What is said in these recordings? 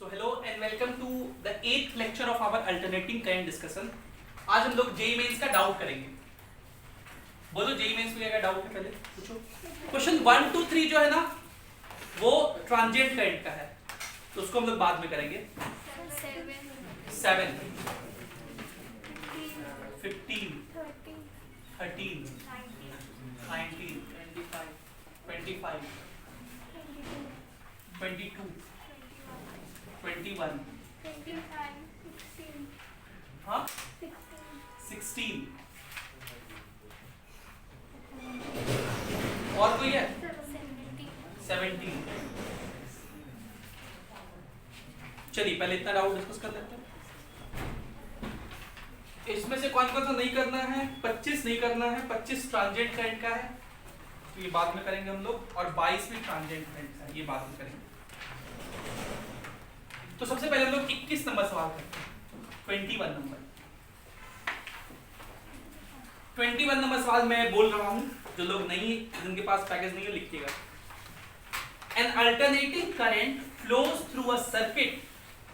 So hello and welcome to the 8th lecture of our alternating current discussion. आज हम लोग JEE mains का doubt करेंगे. बोलो जेईई मेंस में क्या डाउट है पहले पूछो. क्वेश्चन 1 2 3 जो है ना वो ट्रांजिएंट करंट का है तो उसको हम लोग बाद में करेंगे. 7 15 13 19 25 22 21 हाँ 16 और कोई है 17. चलिए पहले इतना डाउट डिस्कस कर लेते हैं. इसमें से कौन कौन सा नहीं करना है. 25 नहीं करना है. 25 ट्रांजिएंट करंट का है तो ये बाद में करेंगे हम लोग. और 22 भी ट्रांजिएंट करंट का है ये बाद में करेंगे. तो सबसे पहले हम लोग 21 नंबर सवाल करते हैं. 21 नंबर 21 नंबर सवाल मैं बोल रहा हूं. जो लोग नहीं जिनके पास पैकेज नहीं है लिखिएगा. N alternating current flows through a circuit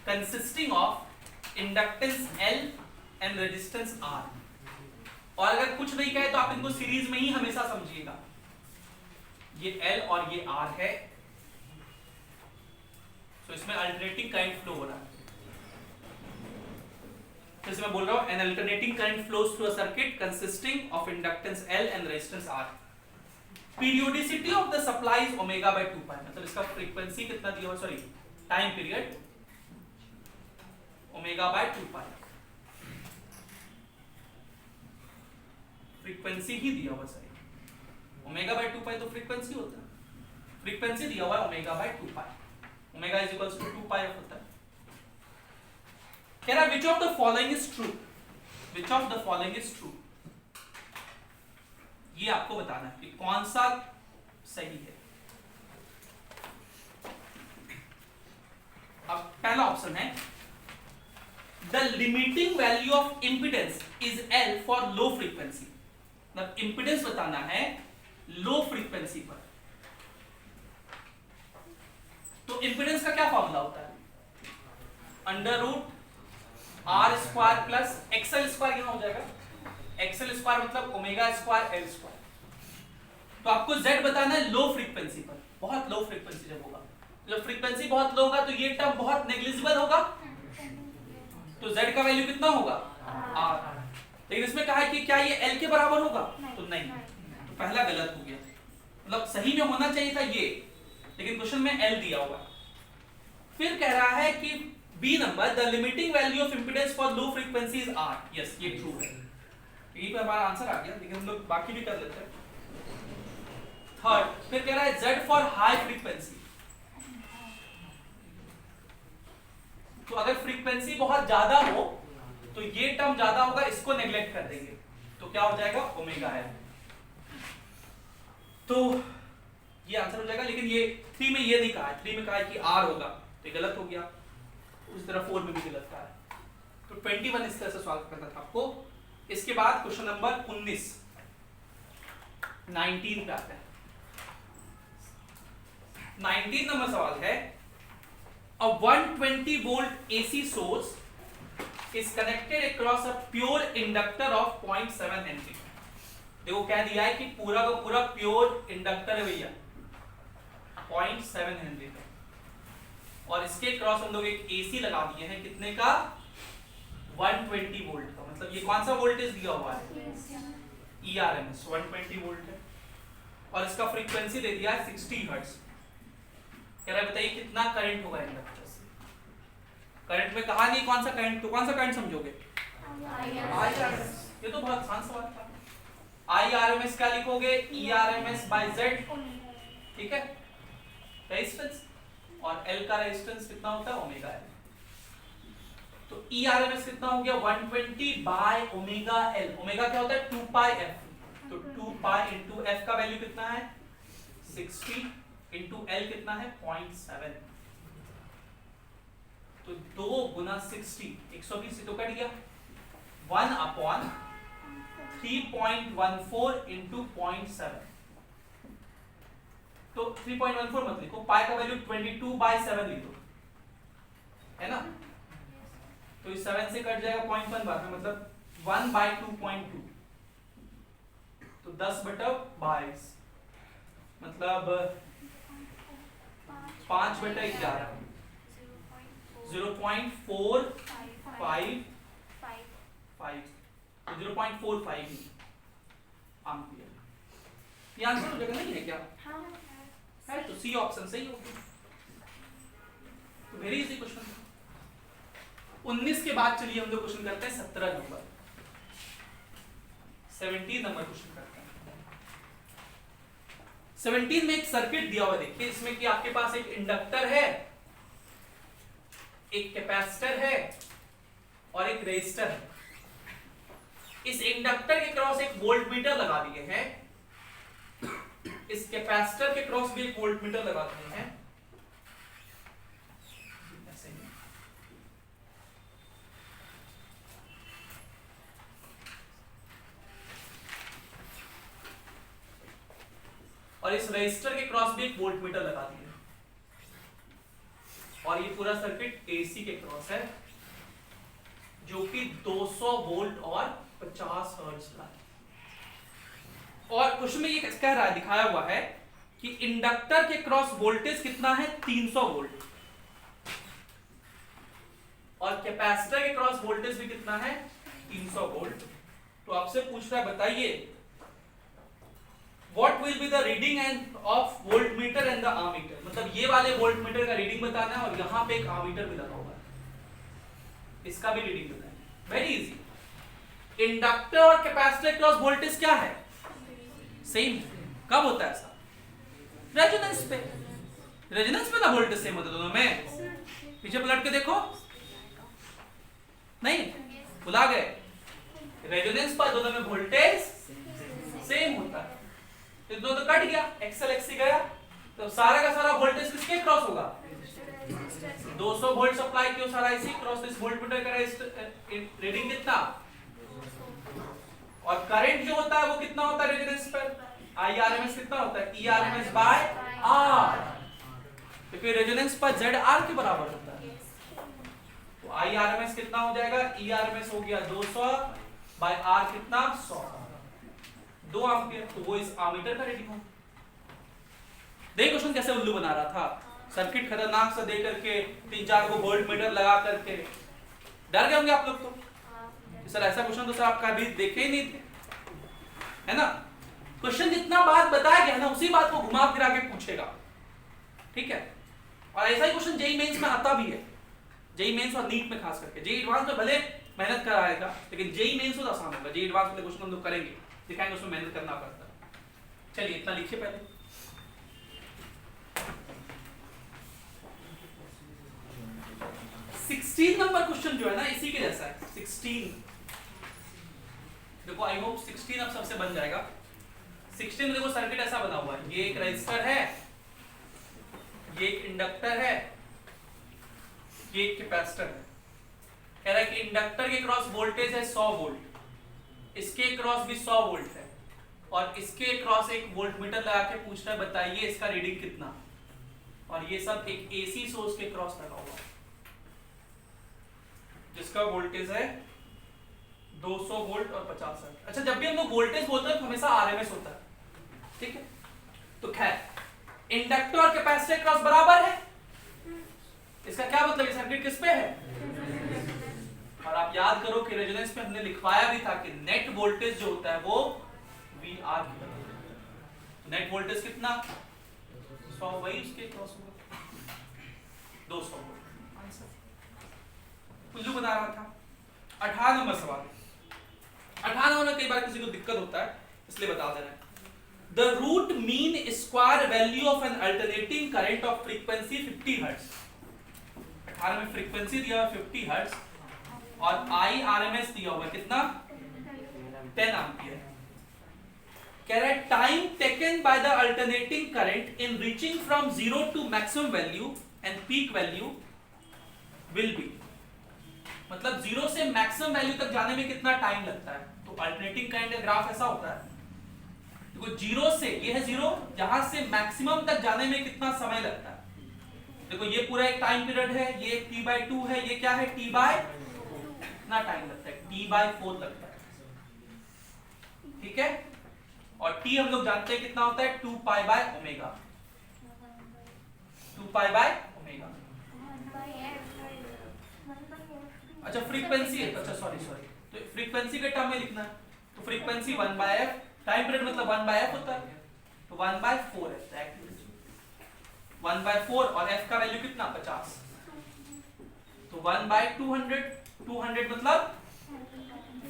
consisting of inductance L and resistance R. और अगर कुछ नहीं कहे तो आप इनको सीरीज में ही हमेशा समझिएगा. ये L और ये R है तो इसमें अल्टरनेटिंग करंट फ्लो हो रहा है. जैसे मैं बोल रहा हूं an alternating current flows through a circuit consisting of inductance L and resistance R. Periodicity of the supply is omega by 2 pi. मतलब इसका फ्रीक्वेंसी कितना दिया हुआ, sorry time period omega by 2 pi. Frequency ही दिया हुआ सही. ओमेगा बाय 2 पाई तो फ्रीक्वेंसी होता है. फ्रीक्वेंसी दिया हुआ है omega by 2 pi. Omega is equals to 2 pi होता है. कह रहा which of the following is true. Which of the following is true. ये आपको बताना है कि कौन सा सही है. अब पहला ऑप्शन है the limiting value of impedance is L for low frequency. मतलब इंपिडेंस बताना है लो फ्रीक्वेंसी पर. तो इंपिडेंस का क्या फॉर्मूला होता है. Under root R square plus XL square. यहां हो जाएगा XL स्क्वायर मतलब ओमेगा स्क्वायर L स्क्वायर. तो आपको Z बताना है लो फ्रीक्वेंसी पर. बहुत लो फ्रीक्वेंसी जब होगा, जब फ्रीक्वेंसी बहुत लो होगा तो ये टर्म बहुत नेग्लिजिबल होगा. तो Z का वैल्यू कितना होगा R. लेकिन इसमें कहा है कि क्या ये L के बराबर होगा. तो नहीं. तो पहला गलत हो गया. मतलब सही में होना चाहिए था ये, लेकिन क्वेश्चन में L दिया हुआ. फिर कह रहा है कि B number the limiting value of impedance for low frequency is R. Yes ये ट्रू है. यही पे हमारा आंसर आ गया. लेकिन हम लोग बाकी भी कर लेते हैं. थर्ड फिर कह रहा है Z फॉर हाई फ्रीक्वेंसी. तो अगर फ्रीक्वेंसी बहुत ज्यादा हो तो ये टर्म ज्यादा होगा, इसको नेग्लेक्ट कर देंगे तो क्या हो जाएगा ओमेगा है. तो ये आंसर हो जाएगा. लेकिन ये 3 में ये नहीं कहा है. 3 में कहा है कि R होगा तो ये गलत हो गया. उस तरह 4 में भी गलत कहा है. तो 21 इस तरह से सॉल्व करना था आपको. इसके बाद क्वेश्चन नंबर 19 19 पे आते हैं. 19 नंबर सवाल है a 120 volt AC source is connected across a pure inductor of 0.7 Henry. देखो क्या दिया है कि पूरा का पूरा प्योर इंडक्टर है भैया 0.7 हेनरी का. और इसके क्रॉस हम लोग एक AC लगा दिए हैं कितने का 120 वोल्ट का. मतलब ये कौन सा वोल्टेज दिया हुआ है ERMS 120 वोल्ट है. और इसका फ्रीक्वेंसी दे दिया है 60 हर्ट्ज. कह रहा है बताइए कितना करंट होगा इंडक्टर से. करंट में कहा नहीं कौन सा करंट. तो कौन सा करंट समझोगे IRMS. ये तो बहुत आसान सवाल था. IRMS क्या लिखोगे ERMS by Z. ठीक है रेजिस्टेंस. और L का रेजिस्टेंस कितना होता है ओमेगा L. तो ERMS कितना हो गया 120 बाय ओमेगा L. ओमेगा क्या होता है 2 पाई F. तो 2 पाई इंटू F का वैल्यू कितना है 60 इंटू L कितना है 0.7. तो 2 गुना 60 120 से तो कट गया 1 अपॉन 3.14 इंटू 0.7. तो 3.14 मत लिखो, पाई का वैल्यू 22/7 लिख दो. इस 7 से कट जाएगा 0.1 बार में, मतलब 1/2.2, तो 10/22 मतलब 5/11, 0.455, 0.45 एम्पियर। ये आंसर हो जाएगा, नहीं है क्या? है, तो सी ऑप्शन सही होगा। तो वेरी इजी क्वेश्चन। 19 के बाद चलिए हम लोग क्वेश्चन करते हैं 17 नंबर, 17 नंबर क्वेश्चन करते हैं। 17 में एक सर्किट दिया हुआ देखिए, इसमें कि आपके पास एक इंडक्टर है, एक कैपेसिटर है और एक रेजिस्टर है। इस इंडक्टर के क्रॉस एक वोल्टमीटर लगा दिए हैं, इस कैपेसिटर के क्रॉस भी एक वोल्टमीटर लगा दिए हैं। ऐसे ही और इस रेजिस्टर के क्रॉस भी एक वोल्टमीटर लगा दिए, और ये पूरा सर्किट एसी के क्रॉस है, जो कि 200 वोल्ट और 50 हर्ट्ज का है। और क्वेश्चन में ये कह रहा है, दिखाया हुआ है कि इंडक्टर के क्रॉस वोल्टेज कितना है, 300 वोल्ट, और कैपेसिटर के क्रॉस वोल्टेज भी कितना है, 300 वोल्ट। तो आपसे पूछ रहा है, बताइए what will be the reading end of voltmeter and the ammeter. मतलब ये वाले वोल्टमीटर का रीडिंग बताना है, और यहां पे एक आमीटर भी लगा हुआ है, इसका भी रीडिंग बताना है। Very easy. इंडक्टर और कैपेसिटर क्रॉस वोल्टेज क्या है, सेम। कब होता है ऐसा, रेजोनेंस पे। रेजोनेंस पे ना वोल्टेज सेम होता है दोनों में। पीछे पलट के देखो, नहीं भुला गए, रेजोनेंस पर दोनों में वोल्टेज सेम होता है। तो दोनों तो कट गया, एक्सएल एक्सी गया, तो सारा का सारा वोल्टेज किसके क्रॉस होगा, 200 वोल्ट सप्लाई किया सारा इसी क्रॉस। इस वोल्टमीटर का रीडिंग कितना, और करंट जो होता है वो कितना होता है रेजिस्टेंस पर, IRMS कितना होता है, ERMS बाय R, क्योंकि रेजिस्टेंस पर ZR के बराबर होता है। तो IRMS कितना हो जाएगा, ERMS हो गया 200 बाय R कितना 100, 2 एम्पियर। तो वो इस आमीटर का रीडिंग होगा। देखिए क्वेश्चन कैसे उल्लू बना रहा था, सर्किट खतरनाक सा दे करके 3-4 को वोल्टमीटर लगा करके। डर गए होंगे आप लोग तो, सर ऐसा क्वेश्चन तो सर आप कभी देखे ही नहीं थे, है ना। क्वेश्चन जितना बात बताया गया ना, उसी बात को घुमा फिरा के पूछेगा, ठीक है। और ऐसा ही क्वेश्चन जेईई मेंस में आता भी है, जेईई मेंस और नीट में खास करके। जेईई एडवांस में भले मेहनत कराएगा, लेकिन जेईई मेंस तो आसान होगा। जेईई एडवांस में क्वेश्चन हम लोग करेंगे, दिखाएंगे उसमें मेहनत करना पड़ता है। चलिए इतना लिखिए पहले। नंबर क्वेश्चन जो है ना, इसी के जैसा है। 16 देखो, आई होप 16 अब सबसे बन जाएगा। 16 में देखो सर्किट ऐसा बना हुआ है, ये एक रेजिस्टर है, ये एक इंडक्टर है, ये एक कैपेसिटर है। कह रहा है कि इंडक्टर के क्रॉस वोल्टेज है 100 वोल्ट, इसके क्रॉस भी 100 वोल्ट है, और इसके क्रॉस एक वोल्टमीटर लगा के पूछ रहा है बताइए इसका रीडिंग कितना। और ये सब एक एसी सोर्स के क्रॉस लगा हुआ है, जिसका वोल्टेज है 200 वोल्ट और 50 हर्ट्ज। अच्छा, जब भी हम लोग वोल्टेज बोलते हैं तो हमेशा आरएमएस होता है, ठीक है। तो खैर, इंडक्टर और कैपेसिटर क्रॉस बराबर है, इसका क्या मतलब है, सर्किट किस पे है। और आप याद करो कि रेजोनेंस पे हमने लिखवाया भी था कि नेट वोल्टेज जो होता है वो VR की बराबर होता है। नेट वोल्टेज कितना, 100, वही उसके क्रॉस होगा 200 वोल्ट। कुल्लू बता रहा था। 18 नंबर सवाल। 18 नंबर में कई बार किसी को दिक्कत होता है, इसलिए बता दे रहे हैं। The root mean square value of an alternating current of frequency 50 Hz। 18 में फ्रीक्वेंसी दिया हुआ 50 Hz और IRMS दिया हुआ कितना, 10 एम्पियर। कह रहा है time taken by the alternating current in reaching from 0 to maximum value and peak value will be. मतलब 0 से मैक्सिमम वैल्यू तक जाने में कितना टाइम लगता है। तो अल्टरनेटिंग करंट का ग्राफ ऐसा होता है, देखो 0 से, ये है 0, जहां से मैक्सिमम तक जाने में कितना समय लगता है। देखो ये पूरा एक टाइम पीरियड है, ये T/2 है, ये क्या है T/2। कितना टाइम लगता है, t/4 लगता है, ठीक है। और t हम लोग जानते हैं कितना होता है, 2π/ω, 2π/ω। अच्छा फ्रीक्वेंसी है, अच्छा सॉरी, तो फ्रीक्वेंसी के टर्म में लिखना है, तो फ्रीक्वेंसी 1/f, टाइम पीरियड मतलब 1/f होता है, तो 1/4 है, 1/4, और f का वैल्यू कितना, 50, तो 1/200, 200 मतलब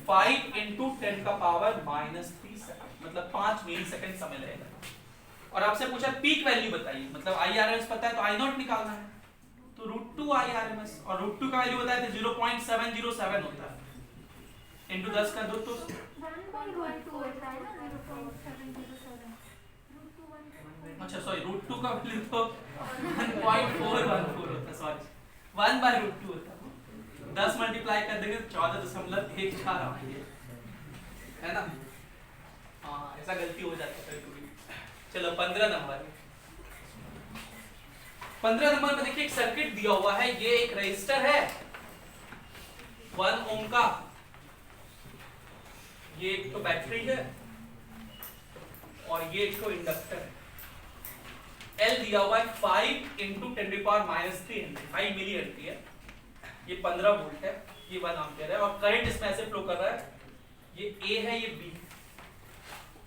5 × 10⁻³ सेकंड, मतलब 5 मिली सेकंड समय लगेगा। और आपसे पूछा पीक वैल्यू बताइए, मतलब IRMS पता है तो I0 निकालना है, तो √2 IRMS, और √2 का वैल्यू बताया था 0.707 होता है, इंटू 10 का 2, तो 1/√2 होता है ना, 0.707, अच्छा सॉरी, √2 का वैल्यू तो 1.414 होता है, सॉरी 1/√2 होता है, 10 मल्टीप्लाई कर देंगे तो 14.14 आएंगे, है ना। हाँ ऐसा गलती हो जाता है कभी कभी। चलो 15 नंबर, 15 नंबर में देखिए एक सर्किट दिया हुआ है, ये एक रजिस्टर है 1 ओम का, ये एक तो बैटरी है और ये एक तो इंडक्टर है। L दिया हुआ है 5 × 10⁻³ 5 मिली एम्पीयर, ये 15 वोल्ट है, ये 1 एम्पीयर है, और करंट इसमें ऐसे फ्लो कर रहा है, ये A है, ये B।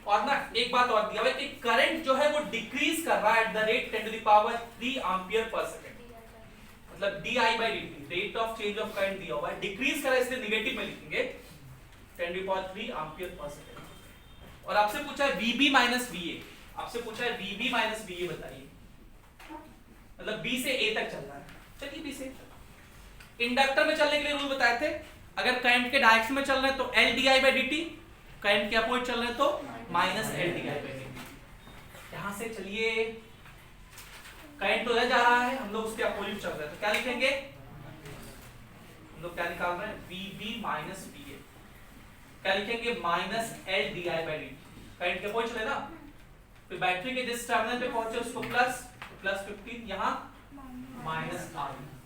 और ना एक बात और दिया हुआ है कि करंट जो है वो डिक्रीज कर रहा है एट द रेट 10⁻³ एम्पीयर पर सेकंड, मतलब di/dt, rate of change of current दिया हुआ है, डिक्रीज कर रहा है, इसलिए नेगेटिव में लिखेंगे 10⁻³ एम्पीयर पर सेकंड। और आपसे पूछा है VB - VA, आपसे पूछा है VB - VA बताइए, मतलब B से A तक चल रहा है, चलिए B से। इंडक्टर में चलने के लिए रूल बताए थे, अगर करंट के डायरेक्शन में चल रहे हैं तो LdI/dt, करंट के अपोजिट चल रहे हैं तो -LdI/dt। यहां से चलिए करंट तो जा रहा है, हम लोग उसके अपोजिट चल रहे हैं, तो क्या लिखेंगे, हम लोग क्या निकाल रहे हैं, VB - VA, क्या लिखेंगे, -LdI/dt, करंट के अपोजिट चले ना, फिर बैटरी के जिस टर्मिनल पे पहुंचे उसको +15, यहां -I ×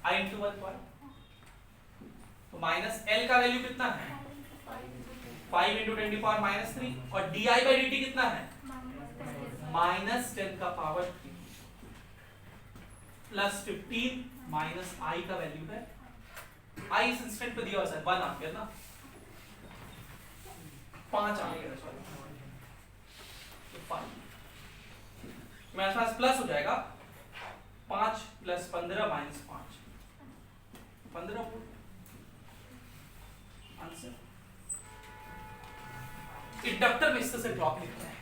1, तो -L का वैल्यू कितना है, 5 × 10⁻³ और di/dt कितना है, -10⁻³ +15 -I का वैल्यू है, I इस इंस्टेंट पे दिया हुआ है 1 एम्पीयर ना, 5 एम्पीयर, सॉरी तो 5 मेरे पास प्लस हो जाएगा, 5 + 15 - 5, 15 वोल्ट आंसर। इंडक्टर में इस तरह से ड्रॉप लिखते हैं।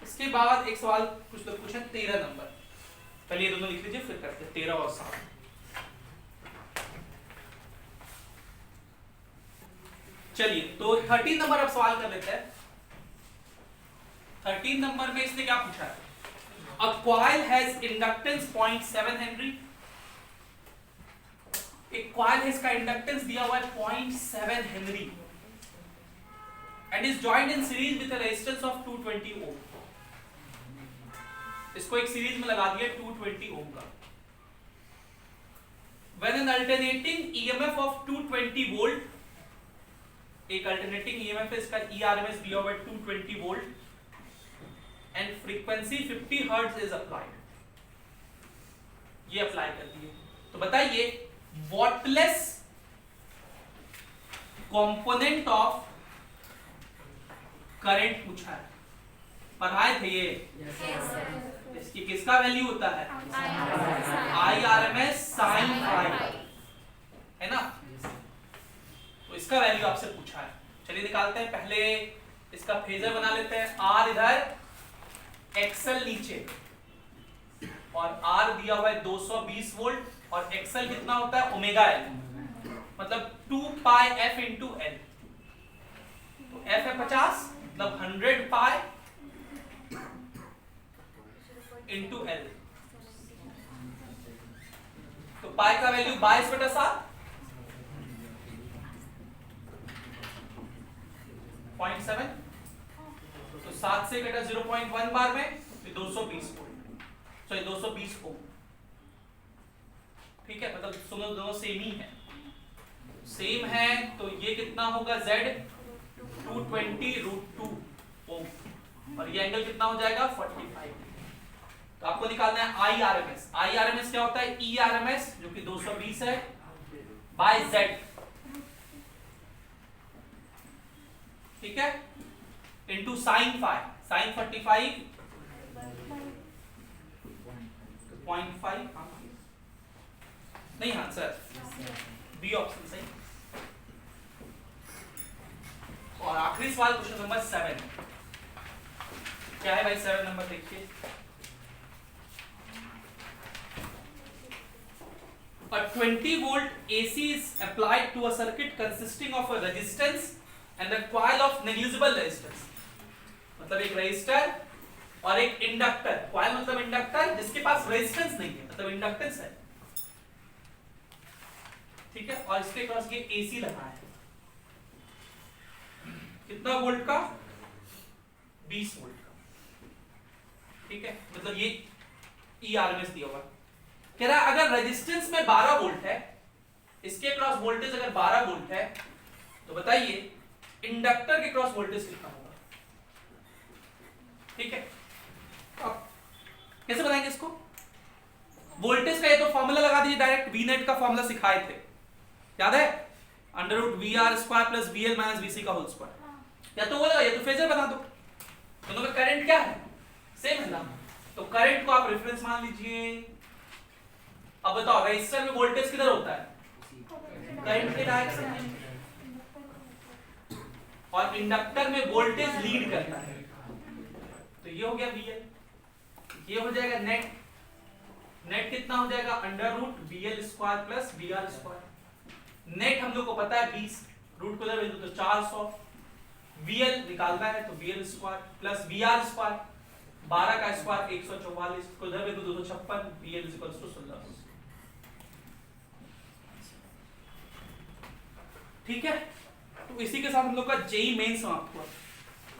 इसके बाद एक सवाल कुछ लोग पूछे 13 नंबर, पहले ये दोनों लिख लीजिए फिर करते हैं 13 और 7। चलिए तो 13 नंबर अब सवाल कर लेते हैं। 13 नंबर में इसने क्या पूछा है, A coil has inductance 0.7 Henry, एक कॉइल है, इसका इंडक्टेंस दिया हुआ है 0.7 Henry and is joined in series with a resistance of 220 ohm, इसको एक सीरीज में लगा दिया 220 ओम का। When an alternating EMF of 220 volt, एक अल्टरनेटिंग EMF है, इसका ERMS दिया हुआ है 220 volt and frequency 50 Hz is applied, ये अप्लाई कर दिए, तो बताइए वॉटलेस कंपोनेंट ऑफ करंट पूछा है, पढ़ाए थे ये, इसकी किसका वैल्यू होता है, IRMS sin phi, है ना, तो इसका वैल्यू आपसे पूछा है। चलिए निकालते हैं, पहले इसका फेजर बना लेते हैं, R इधर, XL नीचे, और R दिया हुआ है 220 वोल्ट, और XL कितना होता है, ओमेगा L, मतलब 2πf × L, तो F है 50, मतलब 100 पाई × L, तो पाई का वैल्यू 22/7, 0.7, तो 7 से कटा 0.1 बार में, तो 220 वोल्ट, सॉरी 220 ओम, ठीक है, मतलब दोनों सेम ही है, सेम है तो ये कितना होगा Z 220√2 ओम, और ये एंगल कितना हो जाएगा 45। तो आपको निकालना है IRMS। IRMS क्या होता है? ERMS जो कि 220 है बाय Z, ठीक है, इनटू sin 5, sin 45 0.5 नहीं, हाँ सर बी ऑप्शन सही। और आखिरी सवाल क्वेश्चन नंबर 7 क्या है भाई? 7 नंबर देखिए। A 20 volt AC is applied to a circuit consisting of a resistance and a coil of negligible resistance। मतलब एक रेजिस्टर और एक इंडक्टर, कॉइल मतलब इंडक्टर जिसके पास रेजिस्टेंस नहीं है, मतलब इंडक्टेंस है, ठीक है, और इसके पास ये एसी लगा है, कितना वोल्ट का? 20 वोल्ट का, ठीक है, मतलब ये ERMS दिया हुआ। कह रहा है अगर रेजिस्टेंस में 12 वोल्ट है, इसके क्रॉस वोल्टेज अगर 12 वोल्ट है, तो बताइए इंडक्टर के क्रॉस वोल्टेज कितना होगा, ठीक है। अब कैसे बनाएंगे इसको? वोल्टेज का ये तो फॉर्मूला लगा दीजिए डायरेक्ट, वी नेट का फॉर्मूला सिखाए थे, याद है? √VR² + VL - VC का होल स्क्वायर। या तो वो लगा, या तो फेजर बना दो। दोनों में करंट क्या है? सेम है ना, तो करंट को आप रेफरेंस मान लीजिए। अब बताओ रेजिस्टर में वोल्टेज किधर होता है? करंट के डायरेक्शन में, और इंडक्टर में वोल्टेज लीड करता है, तो ये हो गया VL, ये हो जाएगा नेट, नेट कितना हो जाएगा? √VL² + VR²। नेट हम लोग को पता है 20, रूट को ले तो 400, VL निकालना है तो VL² + VR², 12 का स्क्वायर 144, को इधर ले तो 256, VL = 16। ठीक है, तो इसी के साथ हम लोग का जेई मेन समाप्त हुआ।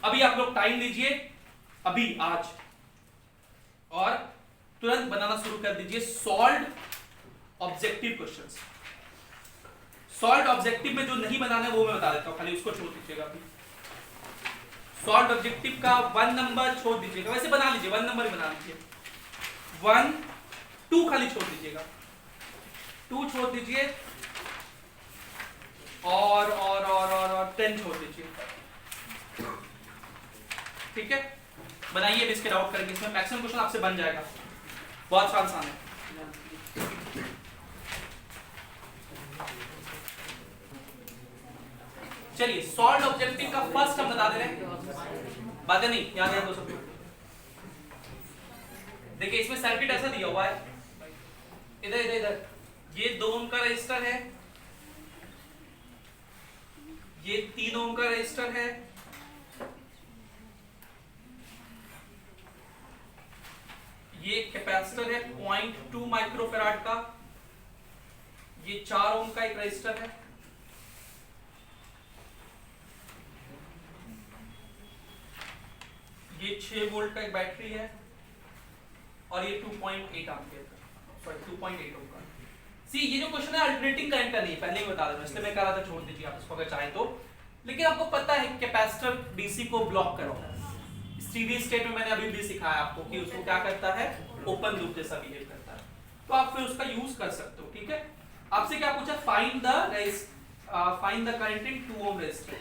अभी आप लोग टाइम लीजिए, अभी आज, और तुरंत बनाना शुरू कर दीजिए solved objective questions. Solved objective में जो नहीं बनाना है वो मैं बता देता हूं, खाली उसको छोड़ दीजिएगा। अभी सॉल्व्ड ऑब्जेक्टिव का 1 नंबर छोड़ दीजिएगा, वैसे बना लीजिए 1 नंबर ही बना लीजिए, 1 2 खाली छोड़ दीजिएगा, 2 छोड़ दीजिए, और 10 छोड़ दीजिए, ठीक है। बनाइए, इसके डाउट करेंगे, इसमें मैक्सिमम क्वेश्चन आपसे बन जाएगा, बहुत आसान है। चलिए सॉल्व्ड ऑब्जेक्टिव का फर्स्ट हम बता दे रहे हैं, बातें नहीं याद है तो सब। देखिए इसमें सर्किट ऐसा दिया हुआ है, इधर इधर इधर ये 2 ओम का रजिस्टर है, ये 3 ओम का रजिस्टर है, ये कैपेसिटर है 0.2 माइक्रोफैराड का, ये 4 ओम का एक रजिस्टर है, ये 6 वोल्ट का एक बैटरी है, और ये 2.8 एम्पीयर का, सॉरी 2.8 ओम का। सी ये जो क्वेश्चन है अल्टरनेटिंग करंट का नहीं, पहले ही बता दें, इसलिए मैं कह रहा था छोड़ दीजिए आप इसको अगर चाहे तो। लेकिन आपको पता है कैपेसिटर डीसी को ब्लॉक करता है, स्टेडी स्टेट में मैंने अभी भी सिखाया आपको कि उसको क्या करता है, ओपन लूप जैसा बिहेव करता है, तो आप फिर उसका यूज कर सकते हो, ठीक है। आपसे क्या पूछा? Find the current in 2 ohm resistor,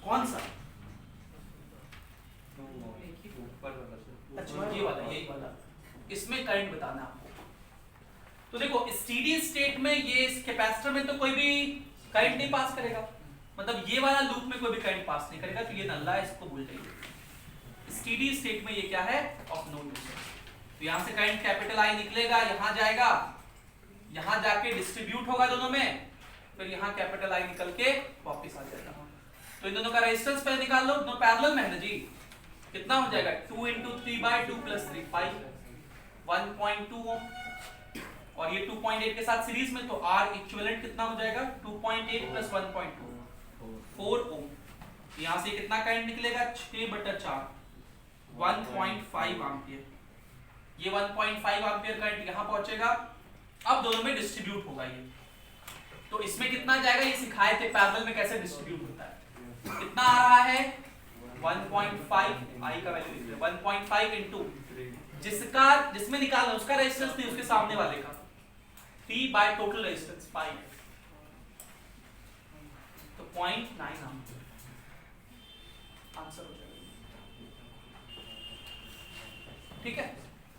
कौन सा? अच्छा ये वाला, यही वाला, इसमें करंट बताना आपको। तो देखो स्टेडी स्टेट में ये इस कैपेसिटर में तो कोई भी करंट नहीं पास करेगा, मतलब ये वाला लूप में कोई भी करंट पास नहीं करेगा, तो ये नल्ला है, इसको भूल जाइए। स्टेडी स्टेट में ये क्या है? ऑफ नो यूज है। तो यहां से करंट कैपिटल आई निकलेगा, यहां जाएगा, यहां जाके डिस्ट्रीब्यूट होगा दोनों में, फिर यहां कैपिटल आई निकल के वापस आ जाएगा। तो इन दोनों का रेजिस्टेंस पहले निकाल लो, दोनों पैरेलल में है ना जी, कितना हो जाएगा? 2 × 3/2 + 3 5 1.2 ओम, और ये 2.8 के साथ सीरीज में, तो R इक्विवेलेंट कितना हो जाएगा? 2.8 + 1.2 4 ओम। यहां से कितना करंट निकलेगा? 6/4 1.5 एम्पीयर। ये 1.5 एम्पीयर करंट यहां पहुंचेगा, अब दोनों में डिस्ट्रीब्यूट होगा ये, तो इसमें कितना जाएगा ये सिखाए थे पैरेलल में कैसे डिस्ट्रीब्यूट होता है। कितना आ रहा है 1.5 आई का वैल्यू लिख रहे 1.5 इनटू जिसमें निकालना उसका रेजिस्टेंस नहीं उसके सामने वाले का P बाय टोटल रेजिस्टेंस पाई तो 0.9 आंसर हो जाएगा। ठीक है,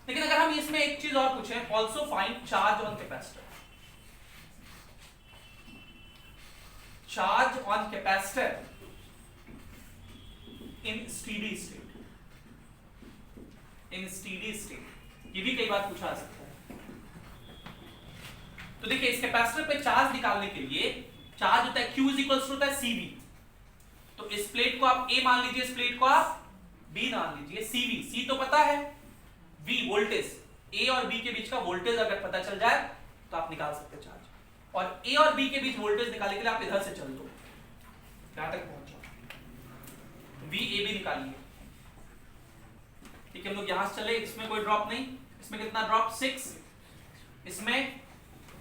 लेकिन अगर हम इसमें एक चीज और पूछें also find charge on capacitor. Charge on capacitor in steady state, in steady state ये भी कई बार पूछा जा सकता है। तो देखिए इस कैपेसिटर पे चार्ज निकालने के लिए चार्ज होता है Q इज इक्वल टू होता है CV। तो इस प्लेट को आप A मान लीजिए, इस प्लेट को आप B मान लीजिए। CV C तो पता है, V वोल्टेज A और B के बीच का वोल्टेज अगर पता चल जाए तो आप निकाल सकते हैं चार्ज। और A और B के बीच वोल्टेज निकालने के लिए आप इधर से चल दो यहां तक पहुंच जाओ, VAB निकालिए। ठीक है, हम लोग यहां से चले, इसमें कोई ड्रॉप नहीं, इसमें कितना ड्रॉप 6, इसमें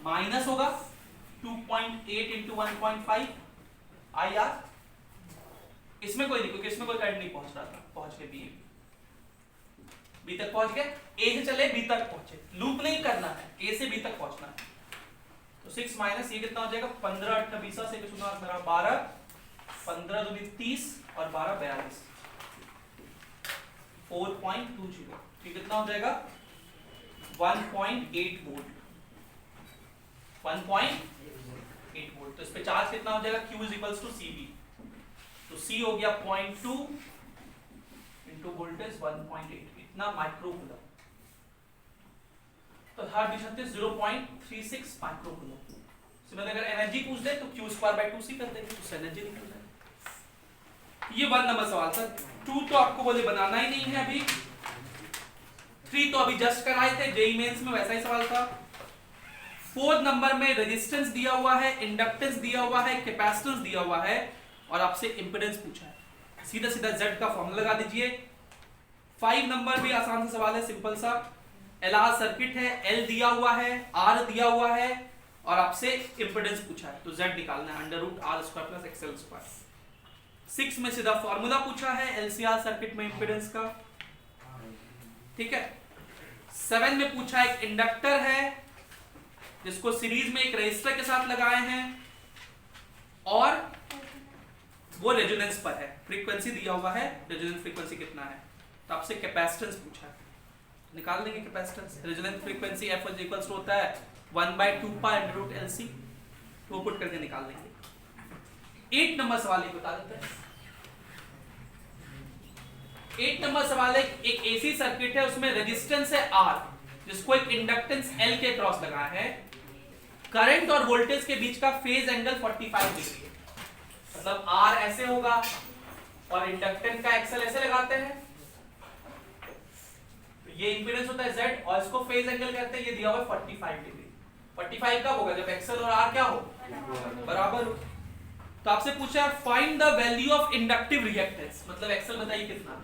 माइनस होगा 2.8 इंटू 1.5 IR, इसमें कोई नहीं क्योंकि इसमें कोई करंट नहीं पहुंच रहा था, पहुंच गए B तक पहुंच गए, A से चले B तक पहुंचे, लूप नहीं करना है, A से B तक पहुंचना है। तो 6 माइनस ये कितना हो जाएगा 15 8 20 से कुछ मेरा 12 15 दूनी 30 और 12 42 4.20 ये कितना हो जाएगा 1.8 वोल्ट 1.8 वोल्ट। तो इस पे चार्ज कितना हो जाएगा Q is equals to CV। तो C हो गया 0.2 इंटू वोल्टेज 1.8 इतना माइक्रोकूलम। तो हर दिशा से 0.36 माइक्रोकूलम। सिमिलर अगर एनर्जी पूछ दे तो Q²/2C कर देंगे, उससे एनर्जी निकल जाएगी। ये 1 नंबर सवाल सर। 2 तो आपको बोले बनाना ही नहीं है अभी, 3 तो अभी जस्ट कराए थे जेईई मेंस में, वैसा ही सवाल था। 4 नंबर में रेजिस्टेंस दिया हुआ है, इंडक्टेंस दिया हुआ है, कैपेसिटेंस दिया हुआ है और आपसे इंपेडेंस पूछा है। सीधा सीधा Z का फॉर्मूला लगा दीजिए। 5 नंबर भी आसान सा सवाल है, सिंपल सा। LR सर्किट है, L दिया हुआ है, R दिया हुआ है और आपसे इंपेडेंस पूछा है तो Z निकालना है √R² + XL²। 6 में सीधा फॉर्मूला पूछा है LCR सर्किट में इंपेडेंस का। ठीक है, 7 में पूछा एक इंडक्टर है जिसको सीरीज में एक रेजिस्टर के साथ लगाए हैं और वो रेजोनेंस पर है, फ्रीक्वेंसी दिया हुआ है, रेजोनेंस फ्रीक्वेंसी कितना है। तो आपसे कैपेसिटेंस पूछा है, निकाल लेंगे capacitance. Resonance frequency F equals होता है 1/2 पाई √LC, वो पुट करके निकाल लेंगे। 8 नंबर सवाल एक बता देते हैं। 8 नंबर सवाल है, एक AC सर्किट है, उसमें रेजिस्टेंस है R जिसको एक इंडक्टेंस L के क्रॉस लगाया है। करंट और वोल्टेज के बीच का फेज एंगल 45 डिग्री है, मतलब R ऐसे होगा और इंडक्टेंस का एक्सल ऐसे लगाते हैं। तो ये इंपेडेंस होता है Z और इसको फेज एंगल कहते हैं, ये दिया हुआ है 45 डिग्री। 45 कब होगा जब एक्सल और R क्या हो बराबर हो। तो आपसे पूछा है find the value of inductive reactance, मतलब एक्सल बताइए कितना है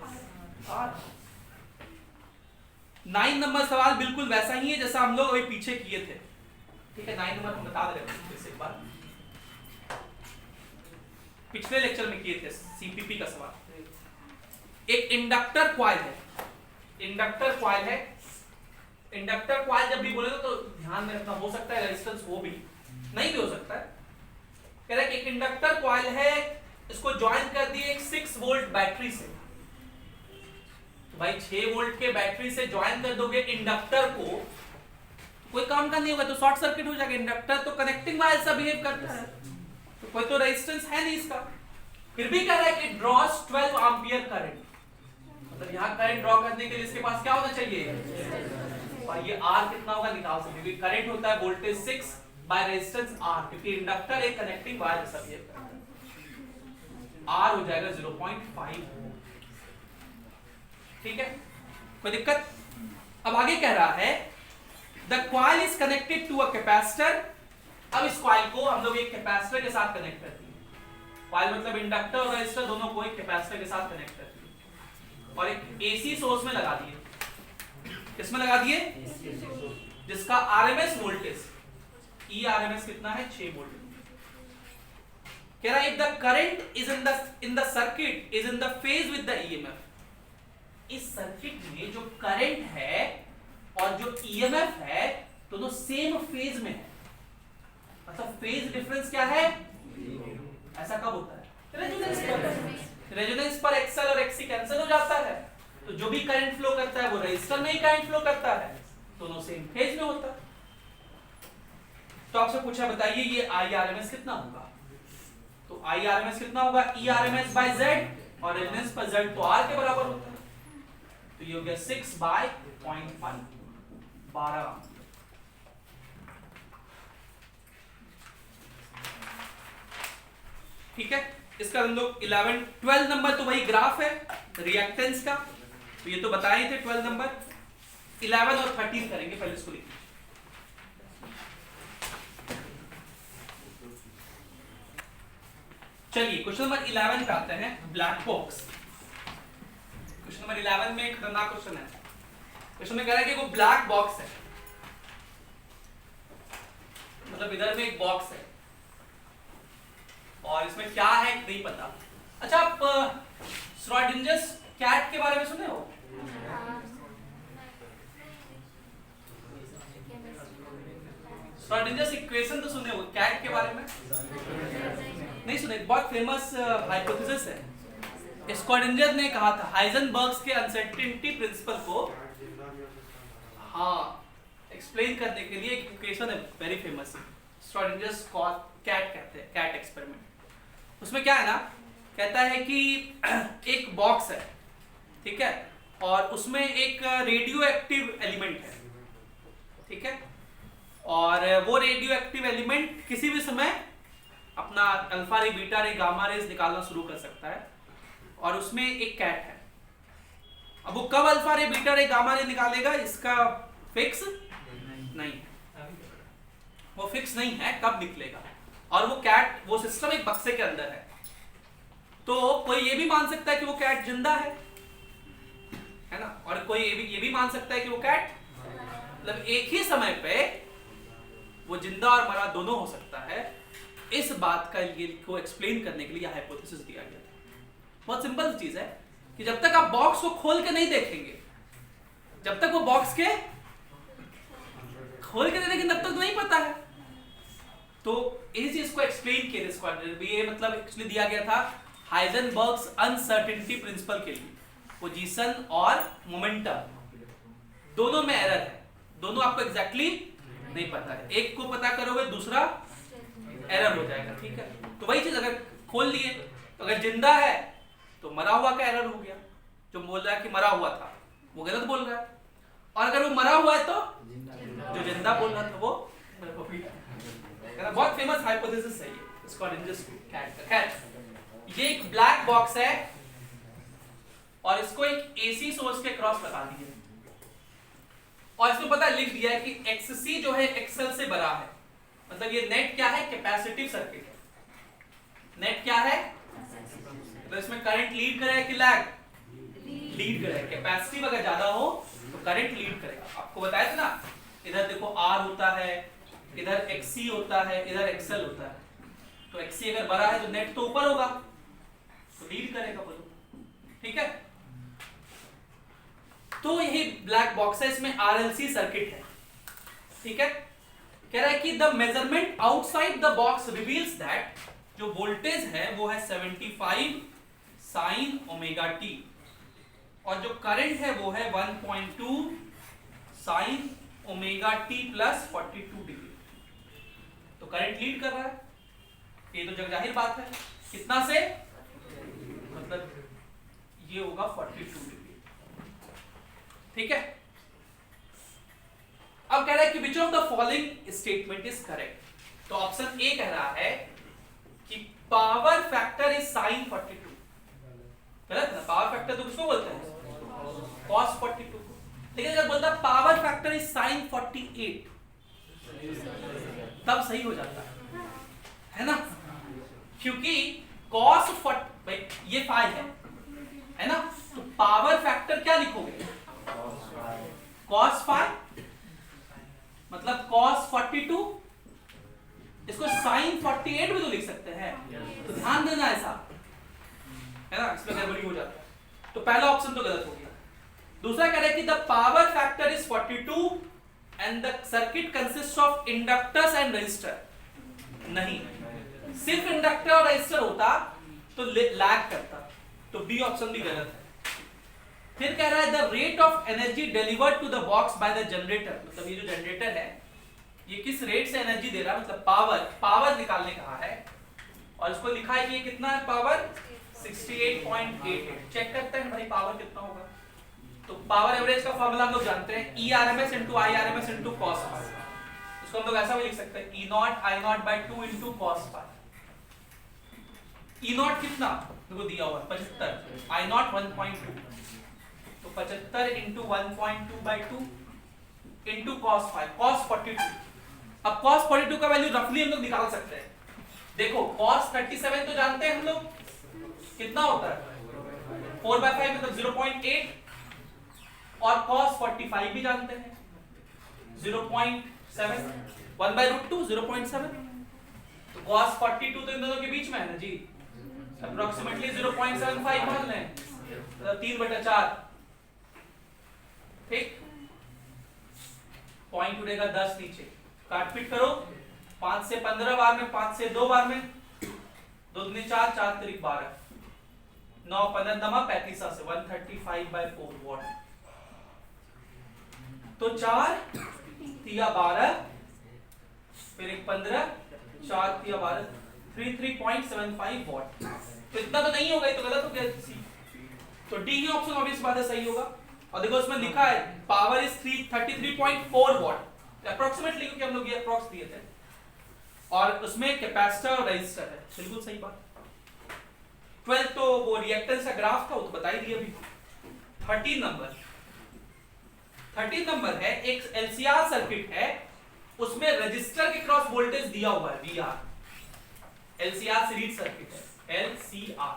R। 9 नंबर सवाल बिल्कुल वैसा ही है जैसा हम लोग अभी पीछे किए थे। ठीक है, 9 नंबर हम बता दे रहे हैं एक बार, पिछले लेक्चर में किए थे सीपीपी का सवाल। एक इंडक्टर कॉइल है, इंडक्टर कॉइल है। इंडक्टर कॉइल जब भी बोले तो ध्यान में रखना, हो सकता है रेजिस्टेंस हो भी नहीं भी हो सकता है। कह रहा है कि एक इंडक्टर कॉइल है, इसको ज्वाइन कर दिए एक 6 वोल्ट बैटरी से। तो भाई 6 वोल्ट के बैटरी से ज्वाइन कर दोगे इंडक्टर को, तो कोई काम का नहीं होगा, तो शॉर्ट सर्किट हो जाएगा। इंडक्टर तो कनेक्टिंग वायर सा बिहेव करता है, तो कोई तो रेजिस्टेंस है नहीं इसका। फिर भी कह रहा है कि ड्रॉस 12 एम्पियर करंट, मतलब यहां करंट ड्रॉ करने के लिए इसके पास क्या होना चाहिए, और ये R कितना होगा निकाल सकते हैं, क्योंकि करंट होता है वोल्टेज 6 बाय रेजिस्टेंस R, क्योंकि इंडक्टर एक कनेक्टिंग वायर जैसा बिहेव करता है। R हो जाएगा 0.5। ठीक है, कोई दिक्कत। अब आगे कह रहा है the coil is connected to a capacitor. अब इस कॉइल को हम लोग एक कैपेसिटर के साथ कनेक्ट करते हैं। कॉइल मतलब इंडक्टर और रेजिस्टर दोनों को एक कैपेसिटर के साथ कनेक्ट करते हैं और एक एसी सोर्स में लगा दिए। किसमें लगा दिए, जिसका आरएमएस वोल्टेज ई आरएमएस कितना है 6 वोल्ट। कह रहा है if the current is in the circuit is in the phase with the EMF, इस सर्किट में जो करंट है और जो EMF है दोनों सेम फेज में है, मतलब फेज डिफरेंस क्या है, ऐसा कब होता है, रेजोनेंस पर। रेजोनेंस पर XL और XC कैंसिल हो जाता है, तो जो भी करंट फ्लो करता है वो रेजिस्टर में ही करंट फ्लो करता है, दोनों सेम फेज में होता है। तो आपसे पूछा बताइए ये IRMS कितना होगा, तो IRMS कितना होगा, ERMS by Z, और रेजोनेंस पर Z तो R के बराबर होता है, तो ये हो गया 6/0.5, 12। ठीक है, इसका हम लोग 11 12 नंबर तो वही ग्राफ है रिएक्टेंस का, तो ये तो बताए थे 12 नंबर। 11 और 13 करेंगे, पहले इसको लिखिए। चलिए क्वेश्चन नंबर 11 पे आते हैं, ब्लैक बॉक्स। क्वेश्चन नंबर 11 में एक खतरनाक क्वेश्चन है। क्वेश्चन में कह रहा है कि वो ब्लैक बॉक्स है, मतलब इधर में एक बॉक्स है और इसमें क्या है नहीं पता। अच्छा, आप श्रोडिंजर्स कैट के बारे में सुने हो? श्रोडिंजर्स इक्वेशन तो सुने हो, कैट के बारे में नहीं सुने? बहुत फेमस हाइपोथेसिस है। श्रोडिंजर ने कहा था हाइजेनबर्ग्स के अनसर्टेनिटी प्रिंसिपल को एक्सप्लेन करने के लिए एक इक्वेशन है वेरी फेमस, श्रोडिंजर्स कैट कहते हैं, कैट एक्सपेरिमेंट। उसमें क्या है ना, कहता है कि एक बॉक्स है, ठीक है, और उसमें एक रेडियो एक्टिव एलिमेंट है, ठीक है, और वो रेडियो एक्टिव एलिमेंट किसी भी समय अपना अल्फा रे, बीटा रे, गामा रेज निकालना शुरू कर सकता है, और उसमें एक कैट है। अब वो कब अल्फा रे, बीटा रे, गामा रे निकालेगा इसका फिक्स नहीं है, वो फिक्स नहीं है कब निकलेगा। और वो कैट, वो सिस्टम एक बक्से के अंदर है, तो कोई ये भी मान सकता है कि वो कैट जिंदा है ना, और कोई ये भी मान सकता है कि वो कैट, मतलब एक ही समय पे वो जिंदा और मरा दोनों हो सकता है। इस बात का ये को एक्सप्लेन करने के लिए हाइपोथेसिस दिया गया था। बहुत सिंपल चीज है कि जब तक आप बॉक्स को खोल के नहीं देखेंगे, जब तक वो बॉक्स के खोल के नहीं देखेंगे तब तक तो नहीं पता है। तो इस चीज को एक्सप्लेन किया ये मतलब एक्चुअली दिया गया था हाइजेनबर्ग्स अनसर्टेनिटी प्रिंसिपल के लिए। पोजीशन और मोमेंटम दोनों में एरर है, दोनों आपको एग्जैक्टली नहीं पता है, एक को पता करोगे दूसरा एरर हो जाएगा, ठीक है। तो वही चीज अगर खोल लिए, तो अगर जिंदा है तो मरा हुआ का एरर हो गया, जो बोल रहा है कि मरा हुआ था वो गलत बोल रहा है, और अगर वो मरा हुआ है तो जो जिंदा बोल रहा था वो बहुत फेमस हाइपोथेसिस है ये श्रोडिंजर्स कैट। ये एक ब्लैक बॉक्स है और इसको एक एसी सोर्स के क्रॉस लगा दिए, और इसमें पता लिख दिया है कि XC जो है XL से बड़ा है, मतलब ये नेट क्या है, कैपेसिटिव सर्किट है। नेट क्या है, तो इसमें करंट लीड करेगा कि लैग, लीड करेगा। कैपेसिटिव अगर ज्यादा हो तो करंट लीड करेगा। आपको बताया था ना, इधर देखो R होता है, इधर XC होता है, इधर XL होता है, तो XC अगर बड़ा है तो नेट तो ऊपर होगा, तो लीड करेगा, बोलो, ठीक है। तो यही ब्लैक बॉक्स है, इसमें RLC सर्किट है, ठीक है। कह रहा है कि the measurement outside the box reveals that, जो वोल्टेज है वो है 75 sin ओमेगा t, और जो करंट है वो है 1.2 sin omega t plus 42 degree. तो करंट लीड कर रहा है, ये तो जग जाहिर बात है। कितना से, मतलब ये होगा 42 डिग्री, ठीक है। अब कह रहा है कि विच of the following statement is correct. तो ऑप्शन ए कह रहा है कि पावर फैक्टर इज sin 42। गलत है, पावर फैक्टर तो किसको बोलते हैं, cos 42 को। लेकिन अगर बोलता पावर फैक्टर इज sin 48 तब सही हो जाता है ना, क्योंकि cos 40 भाई ये फाई है ना, तो पावर फैक्टर क्या लिखोगे, cos फाई, मतलब cos 42, इसको sin 48 भी तो लिख सकते हैं। तो ध्यान देना ऐसा है ना, इसमें गड़बड़ी हो जाता है। तो पहला ऑप्शन तो गलत हो गया। दूसरा कह रहा है कि the power factor is 42 and the circuit consist of inductors and resistor. नहीं, सिर्फ इंडक्टर और रेजिस्टर होता तो लैग करता, तो बी ऑप्शन भी गलत है। फिर कह रहा है the rate of energy delivered to the box by the generator, मतलब ये जो जनरेटर है ये किस रेट से एनर्जी दे रहा है, मतलब पावर निकालने कहा है, और इसको लिखा है कि ये कितना है पावर 68.88। चेक करते हैं भाई पावर कितना होगा। तो पावर एवरेज का फॉर्मूला हम लोग जानते हैं, ERMS into IRMS into cos phi। इसको हम लोग ऐसा भी लिख सकते हैं E naught I naught by 2 into cos phi। E naught कितना देखो दिया हुआ 75, I naught 1.2, तो 75 into 1.2 by 2 into cos phi, cos 42। अब cos 42 का वैल्यू रफली हम लोग निकाल सकते हैं। देखो cos 37 तो जानते हैं हम लोग कितना होता है 4/5 मतलब 0.8, और cos 45 भी जानते हैं 0.7, 1/√2 0.7। तो cos 42 तो इन दोनों के बीच में है ना जी, अप्रोक्सीमेटली 0.75 मान लें, मतलब 3/4। ठीक, पॉइंट उड़ेगा 10 नीचे, काटपीट करो 5 से 15 बार में, 5 से 2 बार में, 2 दूनी 4, 4 तिरिक 12, 9 15 दमा 35 से 135/4 वॉट। तो 4 तिया 12, फिर एक 15, 4 तिया 12, 33.75 वॉट। तो इतना तो नहीं होगा, ये तो गलत हो गया। तो डी ही ऑप्शन ऑब्वियस बात है सही होगा। और देखो उसमें लिखा है पावर इज 33.4 वॉट अप्रोक्सीमेटली, क्योंकि हम लोग ये अप्रोक्स दिए थे, और उसमें कैपेसिटर और रेजिस्टर है, बिल्कुल सही बात। 12 तो वो रिएक्टेंस का ग्राफ था, वो तो बता ही दिया अभी। 13 नंबर है, एक एलसीआर सर्किट है, उसमें रजिस्टर के क्रॉस वोल्टेज दिया हुआ है वीआर, एलसीआर सीरीज सर्किट है एलसीआर,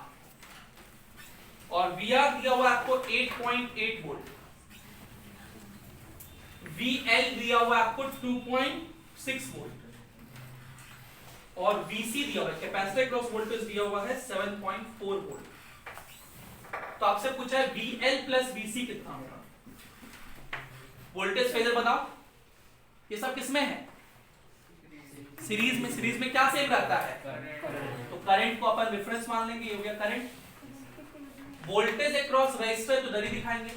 और वीआर दिया हुआ है आपको 8.8 वोल्ट, वीएल दिया हुआ है आपको 2.6 वोल्ट, और वीसी दिया हुआ है कैपेसिटर क्रॉस वोल्टेज दिया हुआ है 7.4 वोल्ट। तो आपसे पूछा है वीएल प्लस वीसी कितना होगा, वोल्टेज फेजर बताओ। ये सब किसमें है, सीरीज में। सीरीज में क्या सेम रहता है, तो करंट को अपन रेफरेंस मान लेंगे, ये हो गया करंट। वोल्टेज अक्रॉस रेजिस्टर तो डरी दिखाएंगे,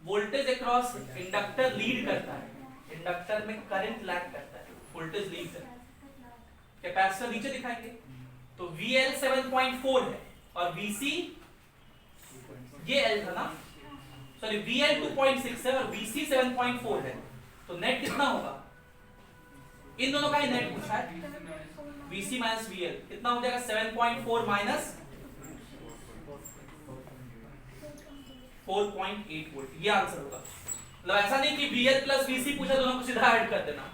वोल्टेज अक्रॉस इंडक्टर लीड करता है, इंडक्टर में करंट लैग करता है, वोल्टेज लीड करता है। कैपेसिटर नीचे दिखाएंगे, तो VL 7.4 है और VC ये L था ना, सॉरी VL 2.6 है और VC 7.4 है, तो नेट कितना होगा, इन दोनों का ही नेट पूछा है, VC माइनस VL कितना हो जाएगा 7.4 माइनस 4.8 वोल्ट, ये आंसर होगा। मतलब ऐसा नहीं कि VL प्लस VC पूछा, दोनों को सीधा ऐड कर देना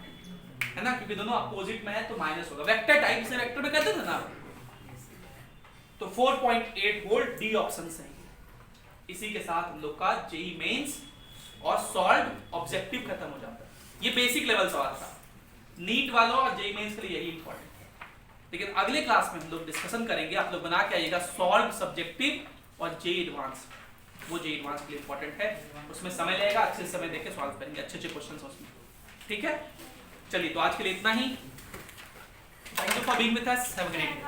है ना, क्योंकि दोनों अपोजिट में है तो माइनस होगा, वेक्टर टाइप से वेक्टर में कहते थे ना। तो 4.8 वोल्ट डी ऑप्शन सही है। इसी के साथ हम लोग का जेई मेंस और सॉल्व ऑब्जेक्टिव खत्म हो जाता है। ये बेसिक लेवल सवाल था, नीट वालों और जेई मेंस के लिए यही इंपॉर्टेंट है। लेकिन अगले क्लास में हम लोग डिस्कशन करेंगे, आप लोग बना के आइएगा सॉल्व सब्जेक्टिव और जेई एडवांस, वो जेई एडवांस के लिए इंपॉर्टेंट है, उसमें समय लगेगा, अच्छे समय देके सॉल्व करेंगे, अच्छे क्वेश्चंस उसमें। ठीक है, चलिए तो आज के लिए इतना ही। Thank you for being with us, have a great day.